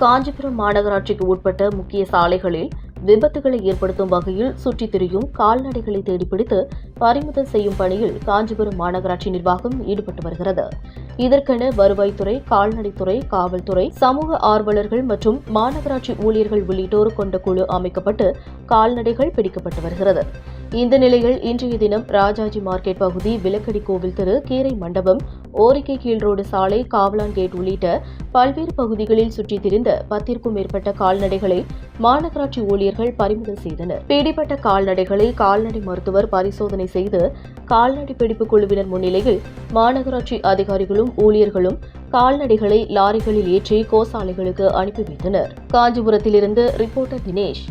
காஞ்சிபுரம் மாநகராட்சிக்கு உட்பட்ட முக்கிய சாலைகளில் விபத்துகளை ஏற்படுத்தும் வகையில் சுற்றித் திரியும் கால்நடைகளை தேடிப்பிடித்து பறிமுதல் செய்யும் பணியில் காஞ்சிபுரம் மாநகராட்சி நிர்வாகம் ஈடுபட்டு வருகிறது. இதற்கென வருவாய்த்துறை, கால்நடைத்துறை, காவல்துறை, சமூக ஆர்வலர்கள் மற்றும் மாநகராட்சி ஊழியர்கள் உள்ளிட்டோர் கொண்ட குழு அமைக்கப்பட்டு கால்நடைகள் பிடிக்கப்பட்டு வருகிறது. இந்த நிலையில் இன்றைய தினம் ராஜாஜி மார்க்கெட் பகுதி, விலக்கடி கோவில் தெரு, கீரை மண்டபம், ஓரிக்கை கீழ் ரோடு சாலை, காவலான் கேட் உள்ளிட்ட பல்வேறு பகுதிகளில் சுற்றித் திரிந்த 10ற்கும் மேற்பட்ட கால்நடைகளை மாநகராட்சி ஊழியர்கள் பறிமுதல் செய்தனர். பிடிபட்ட கால்நடைகளை கால்நடை மருத்துவர் பரிசோதனை செய்து கால்நடை பிடிப்பு குழுவினர் முன்னிலையில் மாநகராட்சி அதிகாரிகளும் ஊழியர்களும் கால்நடைகளை லாரிகளில் ஏற்றி கோசாலைகளுக்கு அனுப்பி வைத்தனர். காஞ்சிபுரத்திலிருந்து ரிப்போர்ட்டர் தினேஷ்.